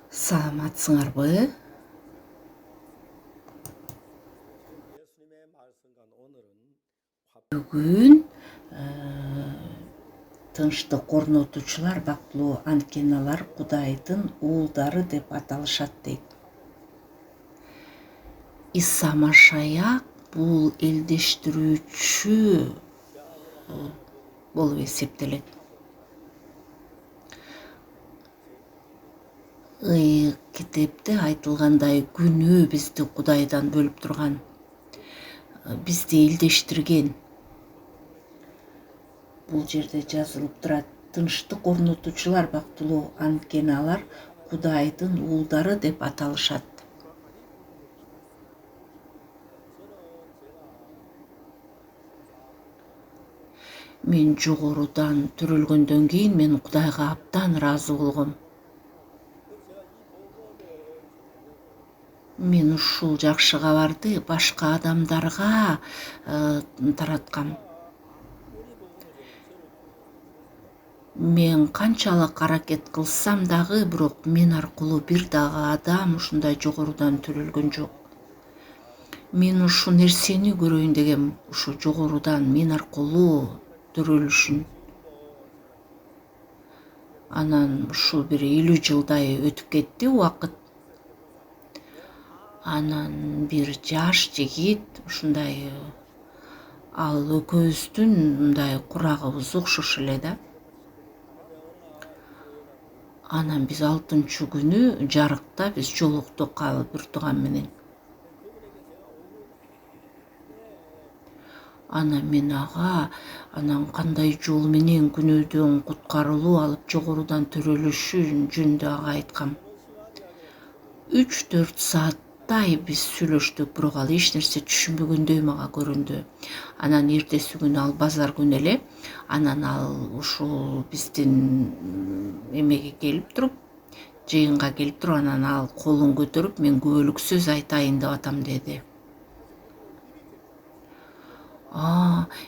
Саламатсыңарбы? Бүгүн тынчтык орнотуучулар, бактылуу антенналар Кудайдын уулдары деп аталышат дейт. Иса Машаяк бул элдештирүүчү болуп эсептелет. Китепте айтылгандай, күнөө бизди Кудайдан бөлүп турган, бизди элдештирген. Бул жерде жазылып турат: тынчтык орнотуучулар, бактылуу антенналар Кудайдын уулдары деп аталышат. Мен жогорудан төрөлгөндөн кийин мен Кудайга абдан ыраазы болгом. Мен ушул жакшы кабарды башка адамдарга тараткам. Мен канчалык аракет кылсам дагы, бирок мен аркылуу бир дагы адам ушундай жогорудан төрөлгөн жок. Мен ушу нерсени көрөйүн дегем, ушу жогорудан мен аркылуу төрөлүшүн. Анан ушул бир 50 жылдай өтүп кетти убакыт. Анан бир жаш жигит, ушундай ал экөөбүздүн мындай курагыбыз окшош эле да. Анан биз 6-күнү жарыкта биз жолуктук бир тууган менен. Анан мен анан кандай жол менен күнөөдөн куткарылуу алып жогорудан төрөлүшү жөнүндө ага айткам. 3-4 сааттай биз сүйлөштүк, бирок ал эч нерсе түшүнбөгөндөй мага көрүндү. Анан эртеси күнү ал базар күнү эле, анан ал ушул биздин эмеге келип туруп, жыйынга келип туруп, анан ал колун көтөрүп, мен күбөлүк сөз айтайын деп атам деди.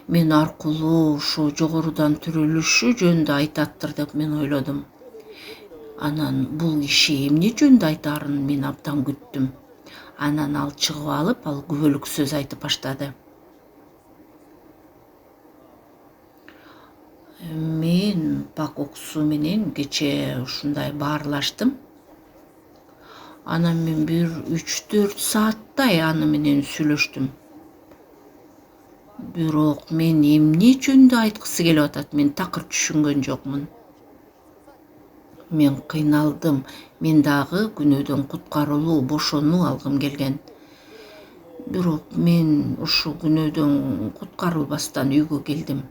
Мен аркылуу ушу жогорудан төрөлүшү жөнүндө айтаттыр деп мен ойлодум. Анан бул киши эмне жөнүндө айтаарын мен абдан күттүм. Анан ал чыгып алып, ал күбөлүк сөз айтып баштады. Мен пак окуусу менен кече ушундай баарлаштым. Анан мен бир 3-4 сааттай аны менен сүйлөштүм. Бирок мен эмне жөнүндө айткысы келип атат, мен такыр түшүнгөн жокмун. Мен кыйналдым. Мен дагы күнөөдөн куткарылуу, бошонуу алгым келген. Бирок мен ушу күнөөдөн куткарылбастан үйгө келдим.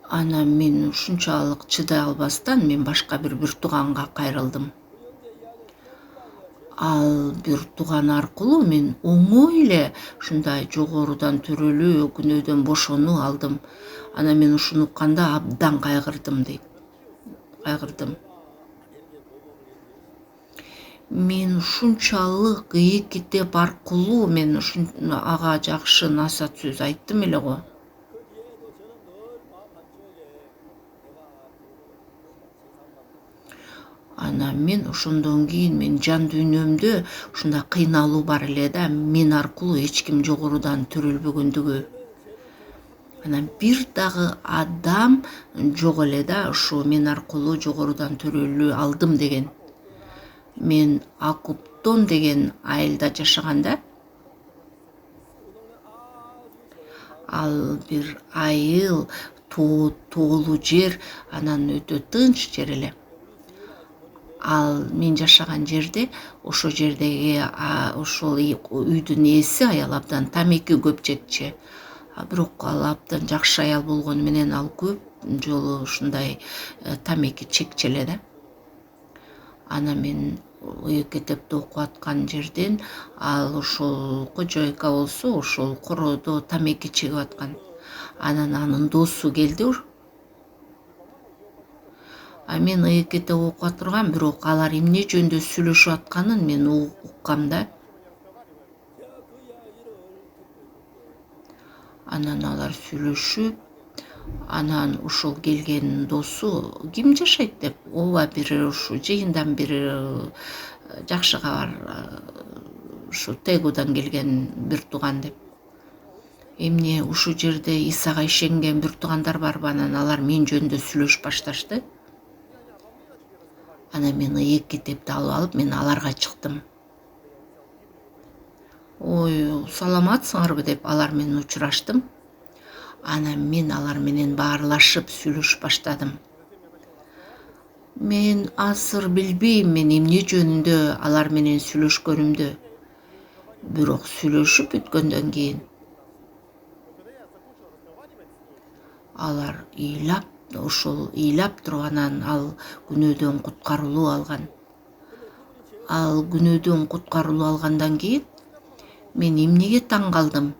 Анан мен ушунчалык чыдай албастан мен башка бир тууганга кайрылдым. Ал бир тууган аркылуу мен оңой эле ушундай жогорудан төрөлүү, күнөөдөн бошонуу алдым. Анан мен ушуну укканда абдан кайгырдым дейт. Кайгырдым. Мен ушунчалык 2 китеп аркылуу мен ага жакшы насаат сөз айттым эле го. Анан мен ошондон кийин мен жан дүйнөмдө ушундай кыйналуу бар эле да, мен аркылуу эч ким жогорудан төрөлбөгөндүгү. Анан бир дагы адам жок эле да, ушу мен аркылуу жогорудан төрөлүү алдым деген. Мен Акуптон деген айылда жашаганда, ал бир айыл, тоолуу жер, анан өтө тынч жер эле. Ал мен жашаган жерде, ошол жердеги ошол үйдүн ээси аял абдан тамеки көп чекчү. Бирок ал абдан жакшы аял болгону менен ал көп жолу ушундай тамеки чекчү эле да. Анан мен 2 китепти окуп аткан жерден ал ошол кожойка болсо, ошол короодо тамеки чегип аткан. Анан анын досу келди. Мен 2 китеп окуп тургам, бирок алар эмне жөнүндө сүйлөшүп атканын мен уккам да. Анан алар сүйлөшүп, Анан ушул келген досу ким жашайт деп, ооба бир ушу жыйындан бир жакшы кабар, ушу Тегудан келген бир тууган деп. Эмне ушул жерде Исага ишенген бир туугандар барбы? Анан алар мен жөнүндө сүйлөшүп башташты. Анан мен ыйык китепти алып алып, мен аларга чыктым. Ой, саламатсыңарбы деп алар менен учураштым. Анан мен алар менен баарлашып сүйлөшүп баштадым. Мен азыр билбейм мен эмне жөнүндө алар менен сүйлөшкөнүмдү. Бирок сүйлөшүп бүткөндөн кийин алар ыйлап туруп анан ал күнөөдөн куткарылуу алган. Ал күнөөдөн куткарылуу алгандан кийин мен эмнеге таң калдым?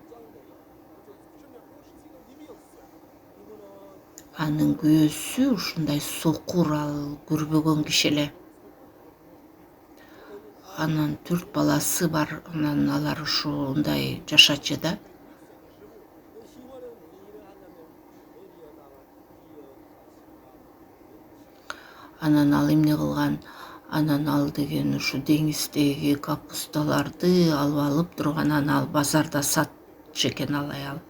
Анын күйөөсү ушундай сокур, ал көрбөгөн киши эле. Анан 4 баласы бар, анан алар ушундай жашачу да. Анан ал эмне кылган? Анан ал деген ушу деңиздеги капусталарды алып туруп, анан ал базарда сатчу экен ал аял.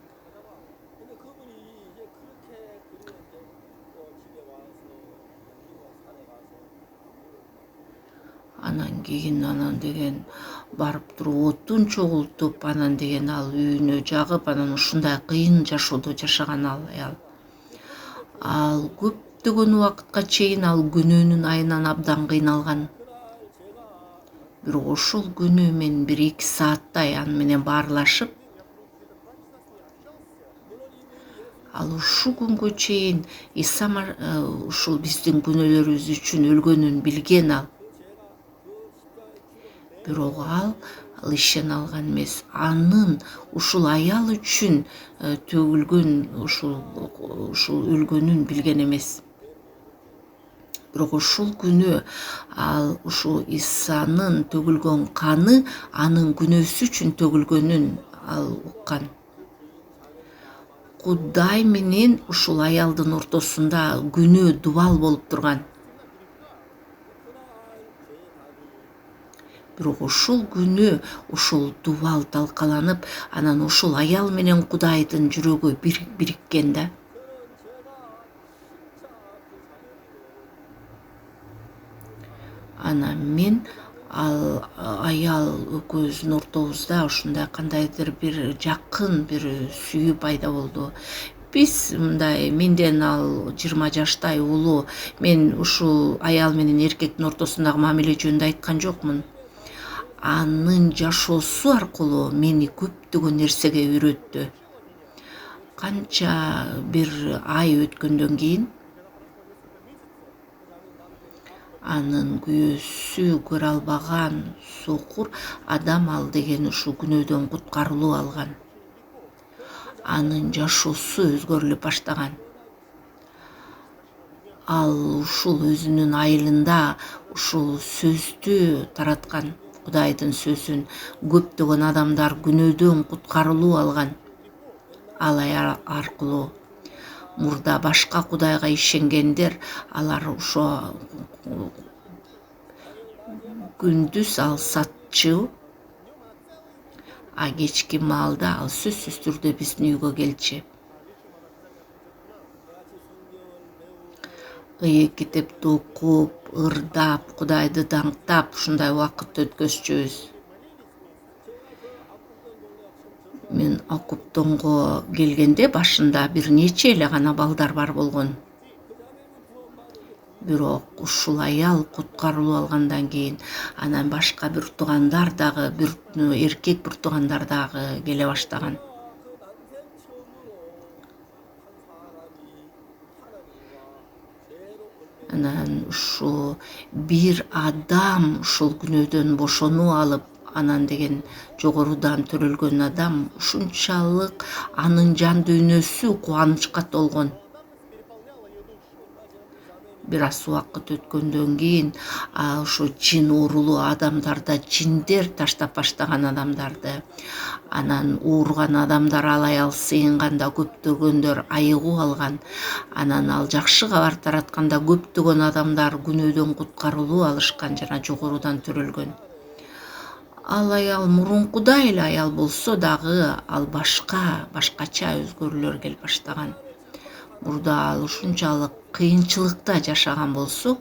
Анан кийин деген барып туруп отун чогултуп, анан деген ал үйүнө жагып, анан ушундай кыйын жашоодо жашаган ал аял. Ал көптөгөн убакытка чейин ал күнөөнүн айынан абдан кыйналган. Бирок ошол күнү мен 1-2 сааттай аны менен баарлашып, ал ушул күнгө чейин Иса ушул биздин күнөөлөрүбүз үчүн өлгөнүн билген ал. Бирок ал ишене алган эмес. Анын ушул аял үчүн төгүлгөн ушул өлгөнүн билген эмес. Бирок ушул күнү ал ушул Исанын төгүлгөн каны анын күнөөсү үчүн төгүлгөнүн ал уккан. Кудай менен ушул аялдын ортосунда күнөө дубал болуп турган. Бирок ушул күнү ушул дубал талкаланып, анан ушул аял менен Кудайдын жүрөгү бириккен да. Анан мен ал аял экөөбүздүн ортобузда ушундай кандайдыр бир жакын бир сүйүү пайда болду. Биз мындай, менден ал 20 жаштай улуу, мен ушул аял менен эркектин ортосундагы мамиле жөнүндө айткан жокмун. Анын жашоосу аркылуу мени көптөгөн нерсеге үйрөттү. Канча бир ай өткөндөн кийин анын күйөөсү көрө албаган сокур адам ал деген ушул күнөөдөн куткарылуу алган. Анын жашоосу өзгөрүлүп баштаган. Ал ушул өзүнүн айылында ушул сөздү тараткан, Кудайдын сөзүн. Көптөгөн адамдар күнөөдөн куткарылуу алган. Ал аял аркылуу. Мурда башка Кудайга ишенгендер, алар ошо күндүз ал сатчу, а кечки маалда ал сөзсүз түрдө биздин үйгө келчү. Ыйык китепти окуп, ырдап, Кудайды даңктап ушундай убакыт өткөзчүбүз. Мен Акуптонго келгенде башында бир нече эле гана балдар бар болгон. Бирок ушул аял куткарылуу алгандан кийин анан башка бир туугандар дагы, бир эркек бир туугандар дагы келе баштаган. Анан ушул бир адам ушул күнөөдөн бошонуу алып, анан деген жогорудан төрөлгөн адам ушунчалык анын жан дүйнөсү кубанычка толгон. бир аз убакыт өткөндөн кийин ошо жин оорулуу адамдарда жиндер таштап баштаган адамдарды, анан ооруган адамдар алай сыйынганда көптөгөндөр айыгуу алган, анан ал жакшы кабар таратканда көптөгөн адамдар күнөөдөн куткарылуу алышкан жана жогорудан төрөлгөн. Ал аял мурункудай эле аял болсо дагы ал башкача өзгөрүүлөр келип баштаган. Мурда ал ушунчалык кыйынчылыкта жашаган болсо,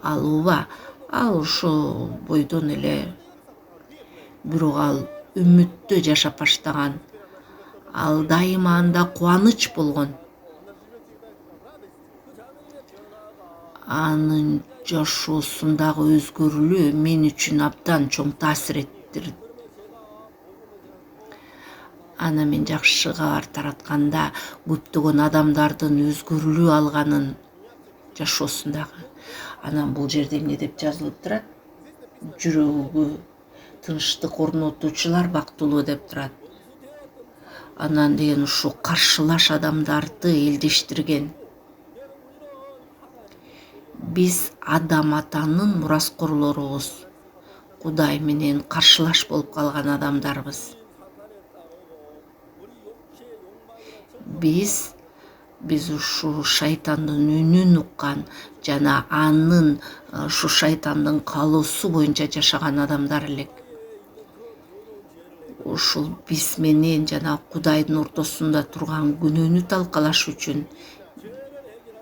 ал ооба, ал ошо бойдон эле, бирок ал үмүттө жашап баштаган. Ал дайыма анда кубаныч болгон. Анын жашоосундагы өзгөрүүлү мен үчүн абдан чоң таасир этти. Аны мен жакшы кабар таратканда көптөгөн адамдардын өзгөрүүлү алганын жашоосундагы. Анан бул жерде эмне деп жазылып турат? Жүрөгү тынчтык орнотуучулар бактылуу деп турат. Анан деген ушу каршылаш адамдарды элдештирген. Биз Адам атанын мураскорлорубуз. Кудай менен каршылаш болуп калган адамдарбыз. Биз ушу шайтандын үнүн уккан жана анын ушу шайтандын каалоосу боюнча жашаган адамдар элек. Ушул биз менен жана Кудайдын ортосунда турган күнөөнү талкалаш үчүн,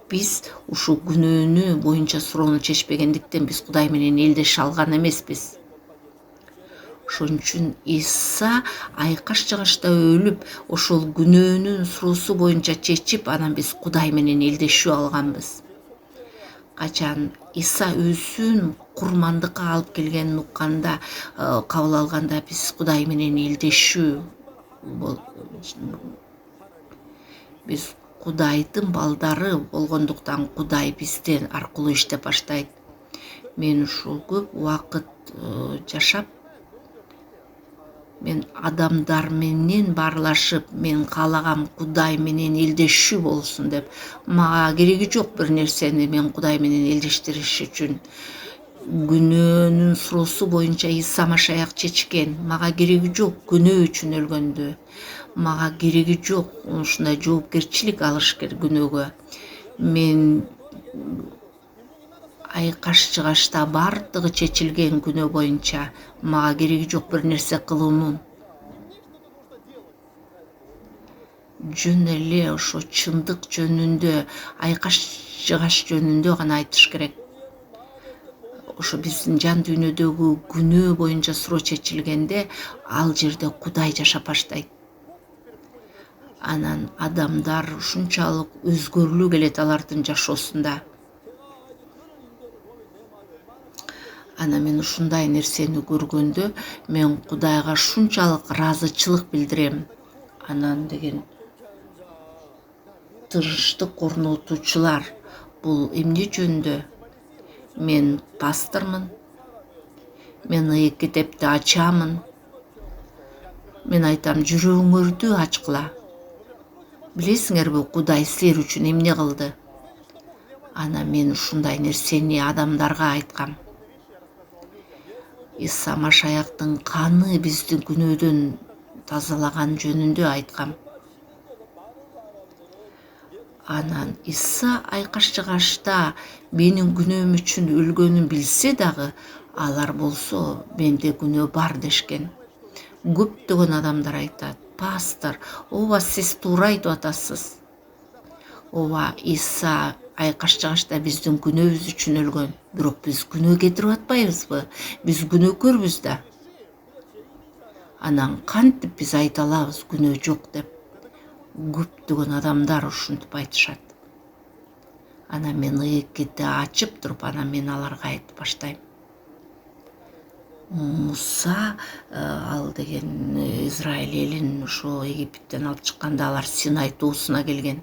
биз ушул күнөөнү боюнча суроону чечпегендиктен биз Кудай менен элдеше алган эмеспиз. Ошон үчүн Иса айкаш-жыгачта өлүп, ошол күнөөнүн суроосу боюнча чечип, анан биз Кудай менен элдешүү алганбыз. Качан Иса өзүн курмандыкка алып келгенин укканда, кабыл алганда биз Кудай менен элдешүү, биз Кудайдын балдары болгондуктан Кудай бизден аркылуу иштеп баштайт. Мен ушул көп убакыт жашап, мен адамдар менен баарлашып, мен каалагам Кудай менен элдешүү болсун деп. Мага кереги жок бир нерсени мен Кудай менен элдештириш үчүн. Күнөөнүн суроосу боюнча Иса Машаяк чечкен. Мага кереги жок күнөө үчүн өлгөндү. Мага кереги жок ушундай жоопкерчилик алыш керек күнөөгө. Мен айкаш-жыгачта бардыгы чечилген күнөө боюнча. Мага кереги жок бир нерсе кылуунун. Жөн эле ошо чындык жөнүндө, айкаш-жыгач жөнүндө гана айтыш керек. Ошо биздин жан дүйнөдөгү күнөө боюнча суроо чечилгенде, ал жерде Кудай жашап баштайт. Анан адамдар ушунчалык өзгөрүлүү келет алардын жашоосунда. Анан мен ушундай нерсени көргөндө, мен Кудайга ушунчалык ыраазычылык билдирем. Анан деген тынчтык орнотуучулар, бул эмне жөнүндө? Мен пастормун. Мен ыйык китепти ачамын. Мен айтам, жүрөгүңөрдү ачкыла. Билесиңерби, Кудай силер үчүн эмне кылды? Анан мен ушундай нерсени адамдарга айткам. Иса Машаяктын каны бизди күнөөдөн тазалаган жөнүндө айткам. Анан Иса айкаш-жыгачта менин күнөөм үчүн өлгөнүн билсе дагы, алар болсо менде күнөө бар дешкен. Көптөгөн адамдар айтат, пастор, ооба сиз туура айтып атасыз. Ооба, Иса айкаш-жыгачта биздин күнөөбүз үчүн өлгөн. Бирок биз күнөө кетирип атпайбызбы? Биз күнөөкөрбүз да. Анан кантип биз айта алабыз күнөө жок деп? Көптөгөн адамдар ушинтип айтышат. Анан мен ыйык китепти ачып туруп, анан мен аларга айтып баштайм. Муса, ал деген Израиль элин ошо Египеттен алып чыкканда алар Синай тоосуна келген.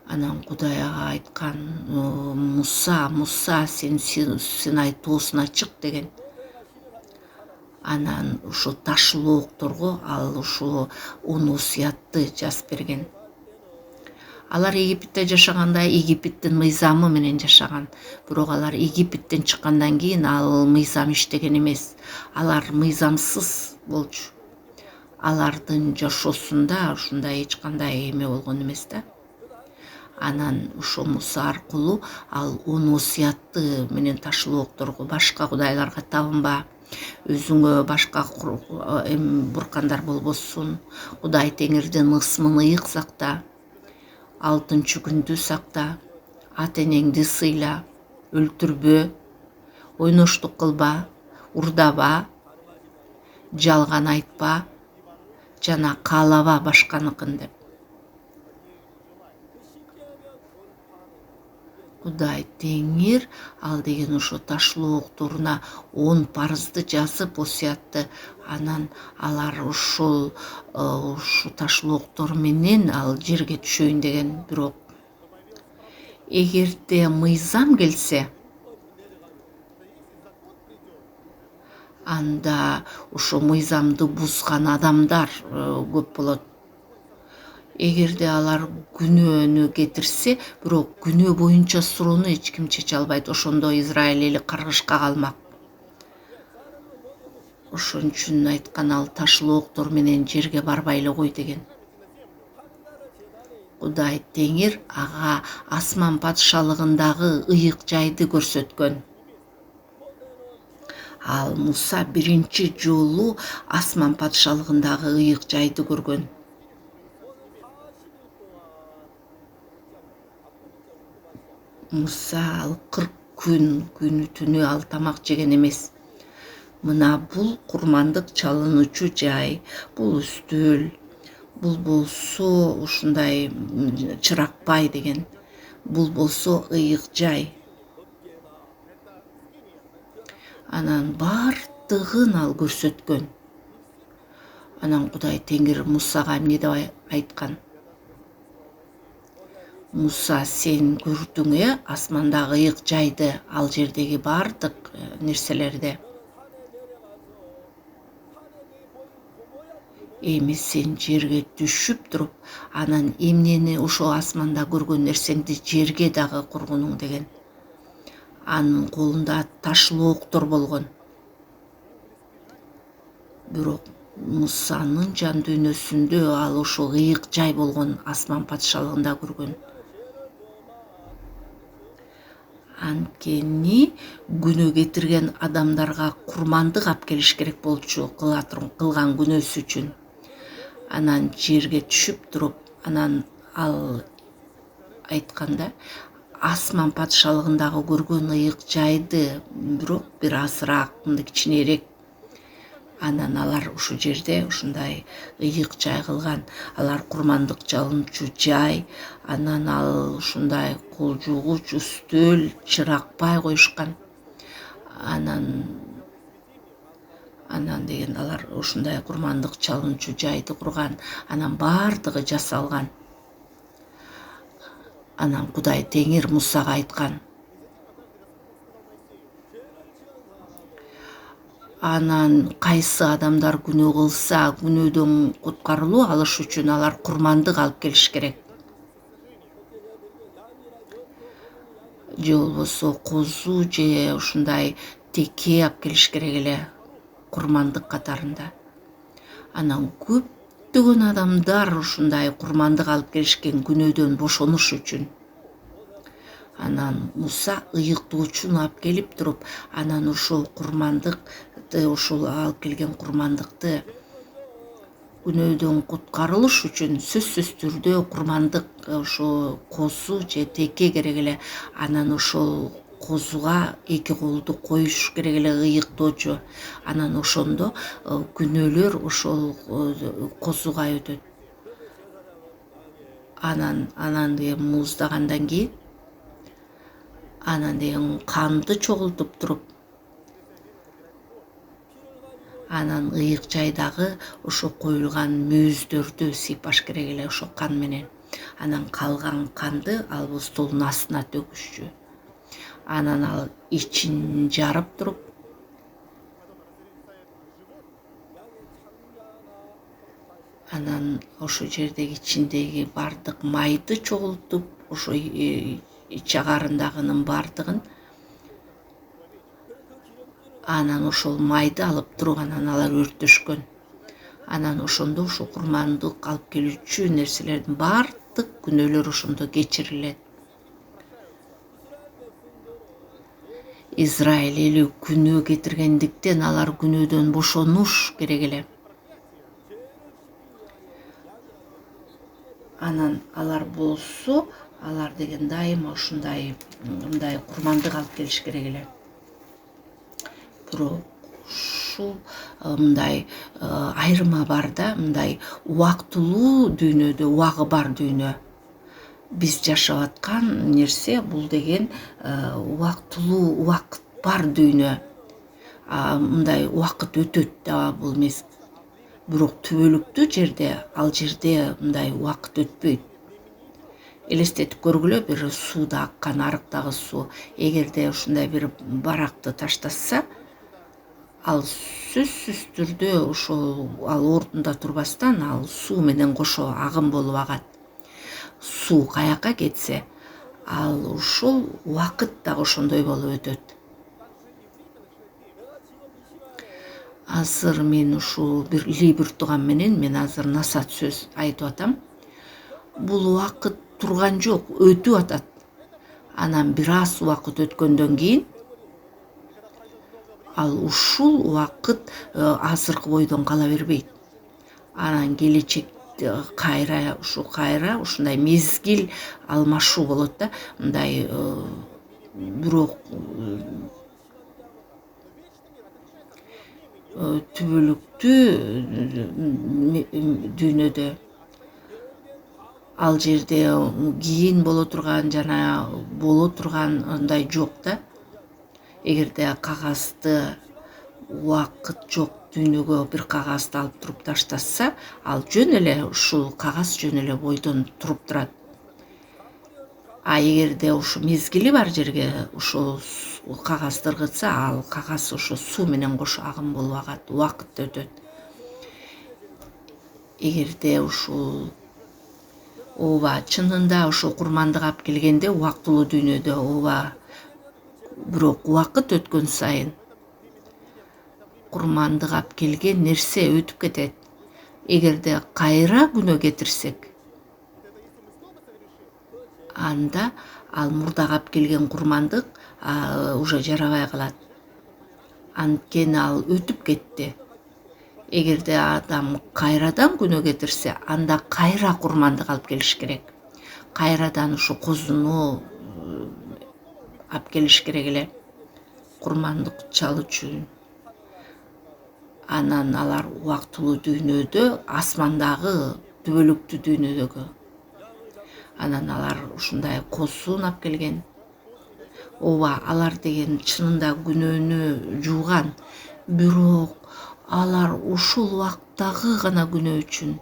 Анан Кудай ага айткан, Муса, сен Синай тоосуна чык деген. Анан ушул ташлоокторго ал ушул 10 осуятты жазып берген. Алар Египетте жашаганда Египеттин мыйзамы менен жашаган. Бирок алар Египеттен чыккандан кийин ал мыйзам иштеген эмес. Алар мыйзамсыз болчу. Алардын жашоосунда ушундай эч кандай эме болгон эмес да. Анан ошо Муса аркылуу ал 10 осуятты менен Ташылоокторго башка кудайларга табынба, өзүңө башка буркандар болбосун, Кудай Теңирдин ысмын ыйык сакта, 6 күндү сакта, ата энеңди сыйла, өлтүрбө, ойноштук кылба, урдаба, жалган айтпа жана каалаба башканыкын деп. Кудай Теңир ал деген ошо Ташылоокторуна 10 парызды жазып осуятты. Анан алар ушул Ташылооктор менен ал жерге түшөйүн деген. Бирок эгерде мыйзам келсе, анда ошо мыйзамды бузган адамдар көп болот. Эгерде алар күнөөнү кетирсе, бирок күнөө боюнча суроону эч ким чече албайт. Ошондо Израиль эли каргышка калмак. Ошон үчүн айткан ал Ташылооктор менен жерге барбай эле кой деген. Кудай Теңир ага асман падышалыгындагы ыйык жайды көрсөткөн. Ал Муса биринчи жолу асман падышалыгындагы ыйык жайды көргөн. Муса ал 40 күнү түнү ал тамак жеген эмес. Мына бул курмандык чалынуучу жай, бул үстүл, бул болсо ушундай чыракпай деген, бул болсо ыйык жай. Анан бардыгын ал көрсөткөн. Анан Кудай Теңир Мусага эмне деп айткан? Муса, сен көрдүң асмандагы ыйык жайды, ал жердеги бардык нерселерди. Эми сен жерге түшүп туруп, анан эмнени ошо асманда көргөн нерсеңди жерге дагы кургунуң деген. Анын колунда Ташылооктор болгон. Бирок Мусанын жан дүйнөсүндө ал ошо ыйык жай болгон асман падышалыгында көргөн. Анткени күнөө кетирген адамдарга курмандык алып келиш керек болчу кылган күнөөсү үчүн. Анан жерге түшүп туруп, анан ал айтканда асман падышалыгындагы көргөн ыйык жайды, бирок бир азыраак, кичинерээк. Анан алар ушул жерде ушундай ыйык жай кылган. Алар курмандык жалынчу жай, анан ал ушундай кол жуугуч үстүл, чыракпай коюшкан. Анан деген алар ушундай курмандык чалынчу жайды курган. Анан бардыгы жасалган. Анан Кудай Теңир Мусага айткан. Анан кайсы адамдар күнөө кылса, күнөөдөн куткарылуу алыш үчүн алар курмандык алып келиш керек. Же болбосо козу же ушундай теке алып келиш керек эле курмандык катарында. Анан көптөгөн адамдар ушундай курмандык алып келишкен күнөөдөн бошонуш үчүн. Анан Муса ыйыктоочуну алып келип туруп, анан ошол курмандыкты, ошол алып келген курмандыкты күнөөдөн куткарылыш үчүн сөзсүз түрдө курмандык ошо козу же теке керек эле. Анан ошол козуга 2 колду коюш керек эле ыйыктоочу. Анан ошондо күнөөлөр ошол козуга өтөт. Анан деген мууздагандан кийин анан деген канды чогултуп туруп, анан ыйык жайдагы ошо коюлган мүйүздөрдү сыйпаш керек эле ошо кан менен. Анан калган канды ал столдун астына төгүшчү. Анан ал ичин жарып туруп, Анан ошо жердеги ичиндеги бардык майды чогултуп, ошо ич агарындагынын бардыгын анан ошол майды алып туруп анан алар өрттөшкөн. Анан ошондо ошо курмандык алып келүүчү нерселердин бардык күнөөлөр ошондо кечирилет. Израиль эли күнөө кетиргендиктен алар күнөөдөн бошонуш керек эле. Анан алар болсо, алар деген дайыма мындай курмандык алып келиш керек эле. Бирок ушул мындай айырма бар да, мындай убактылуу дүйнөдө, убагы бар дүйнө. Биз жашап аткан нерсе бул деген убактылуу, убакыт бар дүйнө. Мындай убакыт өтөт да бул эмес. Бирок түбөлүктүү жерде, ал жерде мындай убакыт өтпөйт. Элестетип көргүлө, бир сууда аккан, арыктагы суу. Эгерде ушундай бир баракты таштаса, ал сөзсүз түрдө ошол ал ордунда турбастан ал суу менен кошо агым болуп агат. Суу каяка кетсе, ал ушул убакыт дагы ошондой болуп өтөт. Азыр мен ушул бир туган менен мен азыр насаат сөз айтып атам. Бул убакыт турган жок, өтүп атат. Анан бир аз убакыт өткөндөн кийин ал ушул убакыт азыркы бойдон кала бербейт. Анан келечекте кайра ушундай мезгил алмашуу болот да, мындай бирок түбөлүктүү дүйнөдө ал жерде кийин боло турган жана боло турган андай жок да. Эгерде кагазды убакыт жок дүйнөгө бир кагазды алып туруп таштаса, ал жөн эле ушул кагаз жөн эле бойдон туруп турат. Эгерде ушу мезгили бар жерге ушул кагазды ыргытса, ал кагаз ошо суу менен кошо агым болуп агат, убакыт өтөт. Эгерде ушул ооба чынында ошо курмандык алып келгенде убактылуу дүйнөдө ооба, бирок убакыт өткөн сайын курмандык алып келген нерсе өтүп кетет. Эгерде кайра күнөө кетирсек, анда ал мурдагы алып келген курмандык уже жарабай калат. Анткени ал өтүп кетти. Эгерде адам кайрадан күнөө кетирсе, анда кайра курмандык алып келиш керек. Кайрадан ушу козуну алып келиш керек эле курмандык чалуу үчүн. Анан алар убактылуу дүйнөдө, асмандагы түбөлүктүү дүйнөдөгү. Анан алар ушундай козун алып келген. Ооба, алар деген чынында күнөөнү жууган, бирок алар ушул убакыттагы гана күнөө үчүн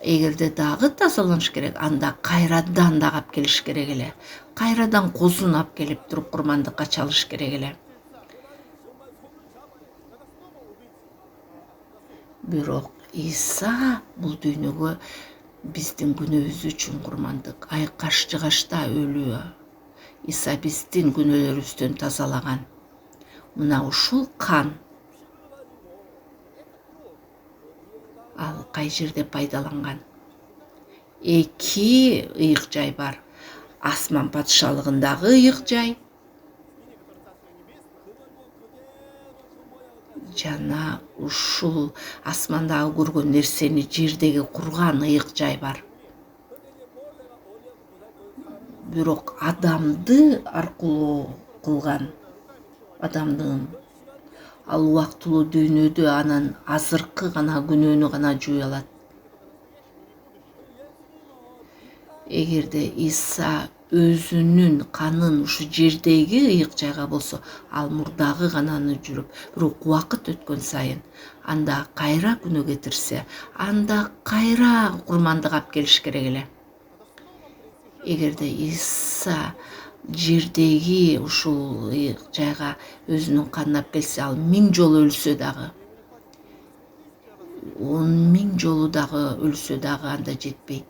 эгерде дагы тазаланыш керек, анда кайрадан дагы алып келиш керек эле. Кайрадан козун алып келип туруп курмандыкка чалыш керек эле. Бирок Иса бул дүйнөгө биздин күнөөбүз үчүн курмандык. Айкаш жыгачта өлүү. Иса биздин күнөөлөрүбүздөн тазалаган. Мына ушул кан ал кай жерде пайдаланган? Эки ыйык жай бар. Асман падышалыгындагы ыйык жай жана ушул асмандагы көргөн нерсени жердеги курган ыйык жай бар. Бирок адамды аркылуу кылган, адамдын ал убактылуу дүйнөдө анан азыркы гана күнөөнү гана жууй алат. Эгерде Иса өзүнүн канын ушу жердеги ыйык жайга болсо, ал мурдагы гананы жүрүп, бирок убакыт өткөн сайын анда кайра күнөө кетирсе, анда кайра курмандык алып келиш керек эле. Эгерде Иса жердеги ушул ыйык жайга өзүнүн канын алып келсе, ал 1000 жолу өлсө дагы 10.000 жолу дагы өлсө дагы анда жетпейт.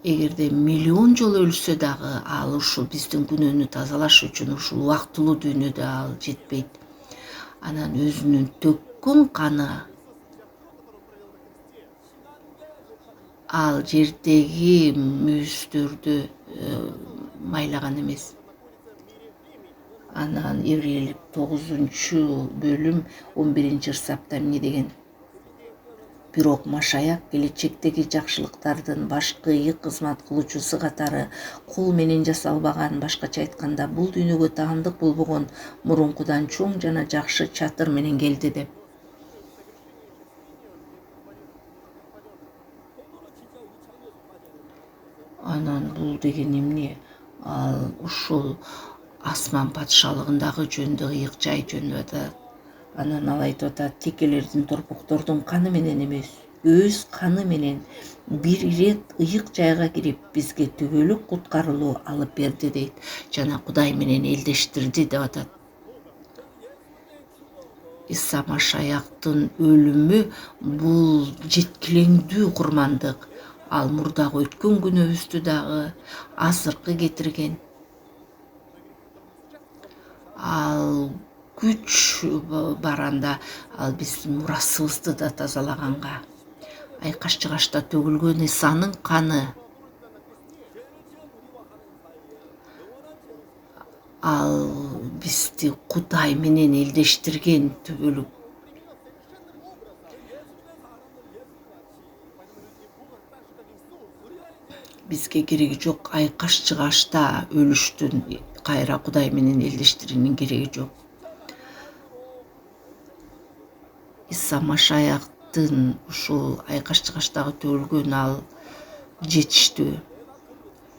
Эгерде миллион жолу өлсө дагы ал ушул биздин күнөөнү тазалаш үчүн ушул убактылуу дүйнөдө ал жетпейт. Анан өзүнүн төккөн каны ал жердеги мүйүздөрдү майлаган эмес. Анан Еврейлик 9-бөлүм 11-ырсапта эмне деген? Бирок Машаяк келечектеги жакшылыктардын башкы ыйык кызмат кылуучусу катары кол менен жасалбаган, башкача айтканда, бул дүйнөгө таандык болбогон мурункудан чоң жана жакшы чатыр менен келди деп. Анан бул деген эмне? Ал ушул асман патшалыгындагы жөндө ыйык жай жөнүндө атат. Анан ал айтып атат, текелердин, торпоктордун каны менен эмес, өз каны менен бир ирет ыйык жайга кирип, бизге түбөлүк куткарылуу алып берди дейт, жана Кудай менен элдештирди деп атат. Иса Машаяктын өлүмү бул жеткилеңдүү курмандык. Ал мурдагы өткөн күнөөбүздү дагы азыркы кетирген. Ал күч баранда ал биздин мурасыбызды да тазалаганга. Айкаш-чыгашта төгүлгөн Исанын каны ал бизди Кудай менен элдештирген түбөлүк. Бизге кереги жок айкаш-чыгашта өлүштүн, кайра Кудай менен элдештирүүнүн кереги жок. Иса Машаяктын ушул айкаш-чыгаштагы төгүлгөн ал жетиштүү.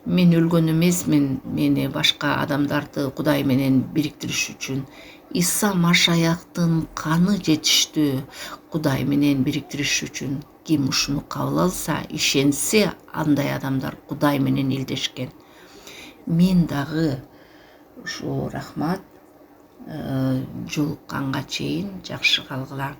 Мен өлгөн эмесмин, мени башка адамдарды Кудай менен бириктириш үчүн Иса Машаяктын каны жетиштүү, Кудай менен бириктириш үчүн. Ким ушуну кабыл алса, ишенсе, андай адамдар Кудай менен элдешкен. Мен дагы ушу рахмат, жолукканга чейин жакшы калгыла.